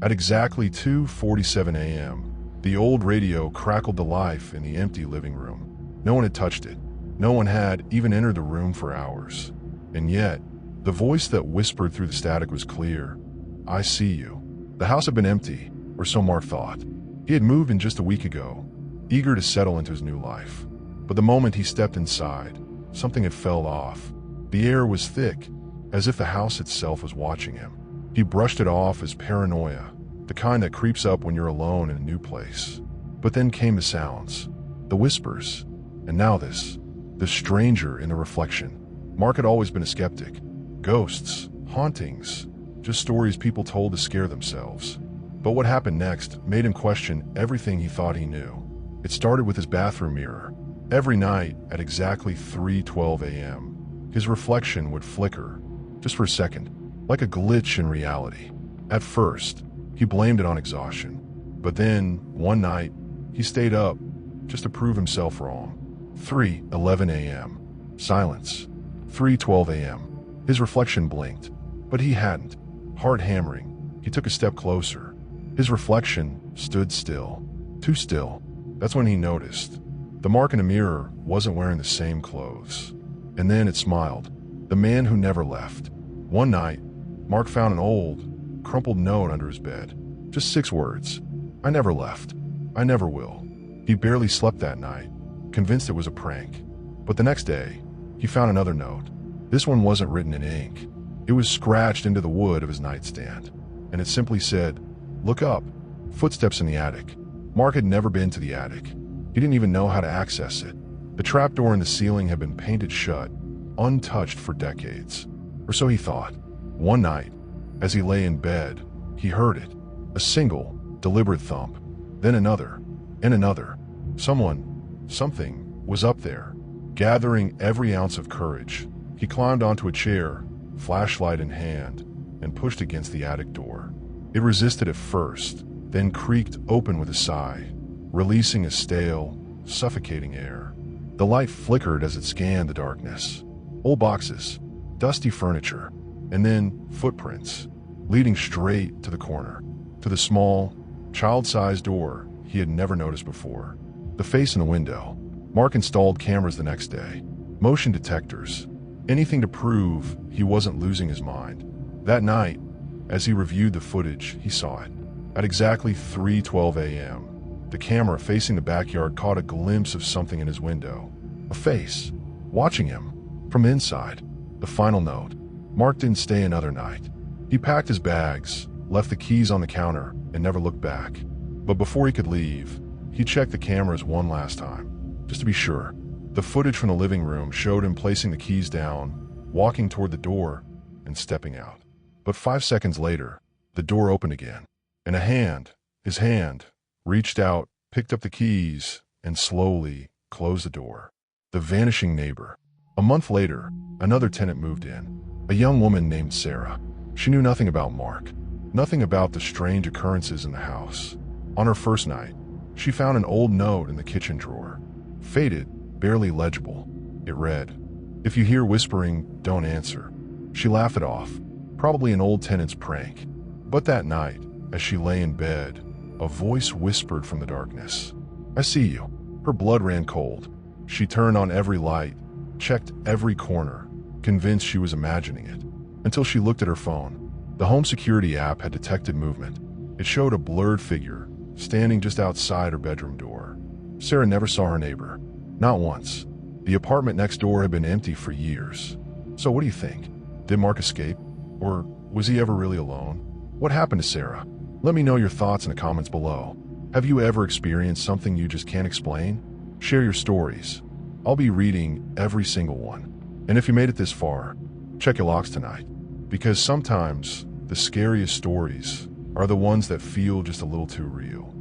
At exactly 2:47 a.m., the old radio crackled to life in the empty living room. No one had touched it. No one had even entered the room for hours. And yet, the voice that whispered through the static was clear. "I see you." The house had been empty, or so Mark thought. He had moved in just a week ago, eager to settle into his new life. But the moment he stepped inside, something had fell off. The air was thick, as if the house itself was watching him. He brushed it off as paranoia, the kind that creeps up when you're alone in a new place. But then came the sounds, the whispers, and now this stranger in the reflection. Mark had always been a skeptic. Ghosts, hauntings, just stories people told to scare themselves. But what happened next made him question everything he thought he knew. It started with his bathroom mirror. Every night at exactly 3:12 a.m., his reflection would flicker, just for a second, like a glitch in reality. At first, he blamed it on exhaustion. But then, one night, he stayed up just to prove himself wrong. 3:11 a.m. Silence. 3:12 a.m. His reflection blinked, but he hadn't. Heart hammering, he took a step closer. His reflection stood still. Too still. That's when he noticed. The mark in the mirror wasn't wearing the same clothes. And then it smiled. The man who never left. One night, Mark found an old, crumpled note under his bed. Just 6 words. "I never left. I never will." He barely slept that night, convinced it was a prank. But the next day, he found another note. This one wasn't written in ink. It was scratched into the wood of his nightstand. And it simply said, "Look up." Footsteps in the attic. Mark had never been to the attic. He didn't even know how to access it. The trapdoor in the ceiling had been painted shut, untouched for decades. Or so he thought. One night, as he lay in bed, he heard it. A single, deliberate thump. Then another, and another. Something was up there. Gathering every ounce of courage, he climbed onto a chair, flashlight in hand, and pushed against the attic door. It resisted at first, then creaked open with a sigh, releasing a stale, suffocating air. The light flickered as it scanned the darkness. Old boxes, dusty furniture, and then footprints, leading straight to the corner, to the small, child-sized door he had never noticed before. The face in the window. Mark installed cameras the next day, motion detectors, anything to prove he wasn't losing his mind. That night, as he reviewed the footage, he saw it. At exactly 3:12 a.m., the camera facing the backyard caught a glimpse of something in his window. A face, watching him, from inside. The final note. Mark didn't stay another night. He packed his bags, left the keys on the counter, and never looked back. But before he could leave, he checked the cameras one last time, just to be sure. The footage from the living room showed him placing the keys down, walking toward the door, and stepping out. But 5 seconds later, the door opened again, and his hand, reached out, picked up the keys, and slowly closed the door. The vanishing neighbor. A month later, another tenant moved in, a young woman named Sarah. She knew nothing about Mark, nothing about the strange occurrences in the house. On her first night, she found an old note in the kitchen drawer. Faded, barely legible. It read, "If you hear whispering, don't answer." She laughed it off, probably an old tenant's prank. But that night, as she lay in bed, a voice whispered from the darkness, "I see you." Her blood ran cold. She turned on every light, checked every corner, convinced she was imagining it, until she looked at her phone. The home security app had detected movement. It showed a blurred figure, standing just outside her bedroom door. Sarah never saw her neighbor. Not once. The apartment next door had been empty for years. So what do you think? Did Mark escape? Or was he ever really alone? What happened to Sarah? Let me know your thoughts in the comments below. Have you ever experienced something you just can't explain? Share your stories. I'll be reading every single one. And if you made it this far, check your locks tonight. Because sometimes the scariest stories are the ones that feel just a little too real.